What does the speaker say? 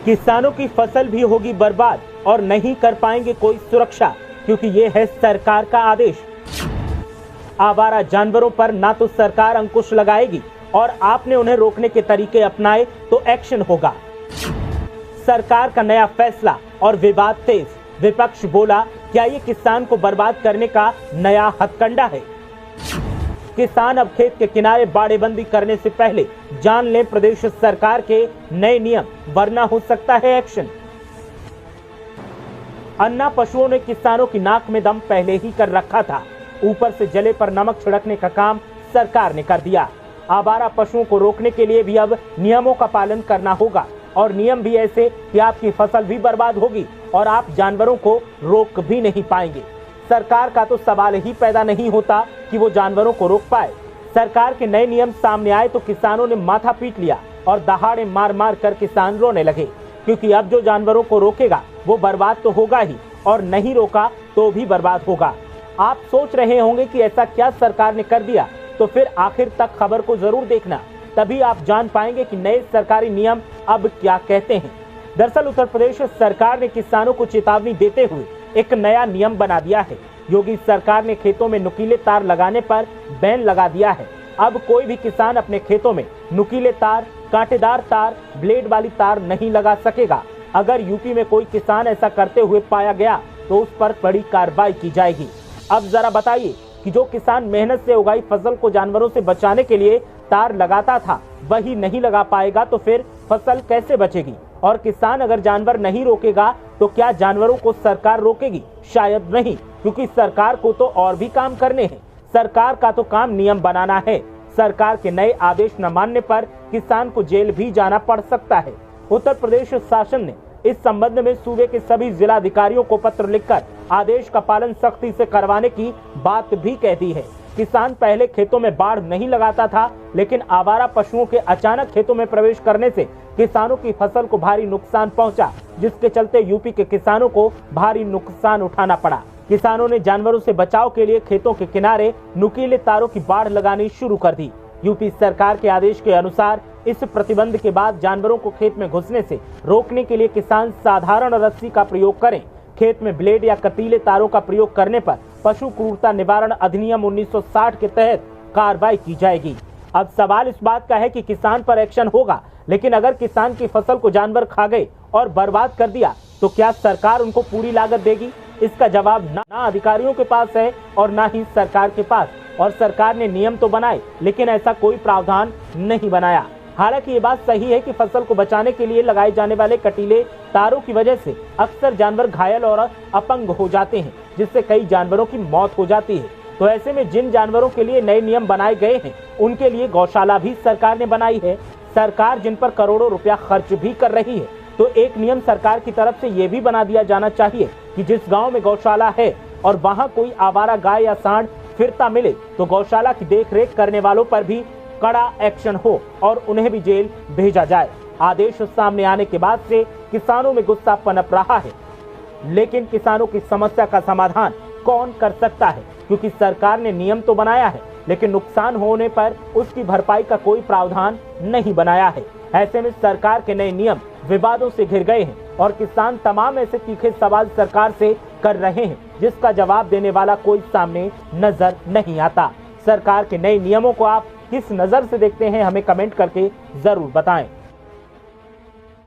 किसानों की फसल भी होगी बर्बाद और नहीं कर पाएंगे कोई सुरक्षा, क्योंकि ये है सरकार का आदेश। आवारा जानवरों पर ना तो सरकार अंकुश लगाएगी और आपने उन्हें रोकने के तरीके अपनाए तो एक्शन होगा। सरकार का नया फैसला और विवाद तेज। विपक्ष बोला, क्या ये किसान को बर्बाद करने का नया हथकंडा है? किसान अब खेत के किनारे बाड़ेबंदी करने से पहले जान लें प्रदेश सरकार के नए नियम, वरना हो सकता है एक्शन। अन्ना पशुओं ने किसानों की नाक में दम पहले ही कर रखा था, ऊपर से जले पर नमक छिड़कने का काम सरकार ने कर दिया। आवारा पशुओं को रोकने के लिए भी अब नियमों का पालन करना होगा, और नियम भी ऐसे कि आपकी फसल भी बर्बाद होगी और आप जानवरों को रोक भी नहीं पाएंगे। सरकार का तो सवाल ही पैदा नहीं होता कि वो जानवरों को रोक पाए। सरकार के नए नियम सामने आए तो किसानों ने माथा पीट लिया और दहाड़े मार मार कर किसान रोने लगे, क्योंकि अब जो जानवरों को रोकेगा वो बर्बाद तो होगा ही, और नहीं रोका तो भी बर्बाद होगा। आप सोच रहे होंगे कि ऐसा क्या सरकार ने कर दिया, तो फिर आखिर तक खबर को जरूर देखना, तभी आप जान पाएंगे कि नए सरकारी नियम अब क्या कहते हैं। दरअसल उत्तर प्रदेश सरकार ने किसानों को चेतावनी देते हुए एक नया नियम बना दिया है। योगी सरकार ने खेतों में नुकीले तार लगाने पर बैन लगा दिया है। अब कोई भी किसान अपने खेतों में नुकीले तार, कांटेदार तार, ब्लेड वाली तार नहीं लगा सकेगा। अगर यूपी में कोई किसान ऐसा करते हुए पाया गया तो उस पर बड़ी कार्रवाई की जाएगी। अब जरा बताइए कि जो किसान मेहनत से उगाई फसल को जानवरों से बचाने के लिए तार लगाता था, वही नहीं लगा पाएगा तो फिर फसल कैसे बचेगी? और किसान अगर जानवर नहीं रोकेगा तो क्या जानवरों को सरकार रोकेगी? शायद नहीं, क्योंकि सरकार को तो और भी काम करने हैं। सरकार का तो काम नियम बनाना है। सरकार के नए आदेश न मानने पर किसान को जेल भी जाना पड़ सकता है। उत्तर प्रदेश शासन ने इस संबंध में सूबे के सभी जिलाधिकारियों को पत्र लिखकर आदेश का पालन सख्ती से करवाने की बात भी कह दी है। किसान पहले खेतों में बाड़ नहीं लगाता था, लेकिन आवारा पशुओं के अचानक खेतों में प्रवेश करने से किसानों की फसल को भारी नुकसान पहुंचा, जिसके चलते यूपी के किसानों को भारी नुकसान उठाना पड़ा। किसानों ने जानवरों से बचाव के लिए खेतों के किनारे नुकीले तारों की बाड़ लगानी शुरू कर दी। यूपी सरकार के आदेश के अनुसार इस प्रतिबंध के बाद जानवरों को खेत में घुसने से रोकने के लिए किसान साधारण रस्सी का प्रयोग करें। खेत में ब्लेड या कतीले तारों का प्रयोग करने पर पशु क्रूरता निवारण अधिनियम 1960 के तहत कार्रवाई की जाएगी। अब सवाल इस बात का है कि किसान पर एक्शन होगा, लेकिन अगर किसान की फसल को जानवर खा गए और बर्बाद कर दिया तो क्या सरकार उनको पूरी लागत देगी? इसका जवाब ना अधिकारियों के पास है और ना ही सरकार के पास। और सरकार ने नियम तो बनाए, लेकिन ऐसा कोई प्रावधान नहीं बनाया। हालांकि ये बात सही है कि फसल को बचाने के लिए लगाए जाने वाले कटीले तारों की वजह से अक्सर जानवर घायल और अपंग हो जाते हैं, जिससे कई जानवरों की मौत हो जाती है। तो ऐसे में जिन जानवरों के लिए नए नियम बनाए गए हैं, उनके लिए गौशाला भी सरकार ने बनाई है। सरकार जिन पर करोड़ों रुपया खर्च भी कर रही है, तो एक नियम सरकार की तरफ से ये भी बना दिया जाना चाहिए कि जिस गाँव में गौशाला है और वहाँ कोई आवारा गाय या सांड फिरता मिले तो गौशाला की देखरेख करने वालों पर भी कड़ा एक्शन हो और उन्हें भी जेल भेजा जाए। आदेश सामने आने के बाद से किसानों में गुस्सा पनप रहा है, लेकिन किसानों की समस्या का समाधान कौन कर सकता है? क्योंकि सरकार ने नियम तो बनाया है, लेकिन नुकसान होने पर उसकी भरपाई का कोई प्रावधान नहीं बनाया है। ऐसे में सरकार के नए नियम विवादों से घिर गए हैं और किसान तमाम ऐसे तीखे सवाल सरकार से कर रहे हैं, जिसका जवाब देने वाला कोई सामने नजर नहीं आता। सरकार के नए नियमों को आप किस नजर से देखते हैं, हमें कमेंट करके जरूर बताएं।